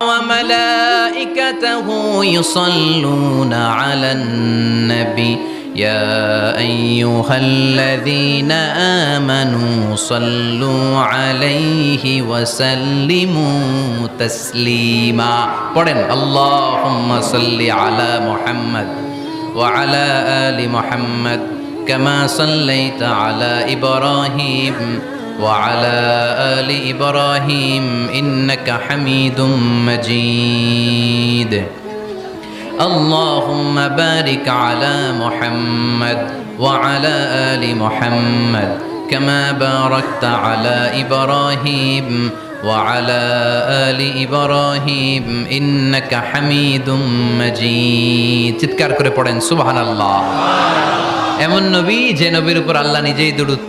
وملائكته يصلون على النبي يا أيها الذين آمنوا صلوا عليه وسلموا تسليما পড়েন اللهم صل على محمد وعلى آل محمد كما صليت على إبراهيم وعلى آل إبراهيم إنك حميد مجيد اللهم بارك على محمد وعلى آل محمد كما باركت على إبراهيم وعلى آل إبراهيم إنك حميد مجيد চিৎকার করে পড়েন সুবহানাল্লাহ। এমন নবী যে নবীর উপর আল্লাহ নিজেই দরুদ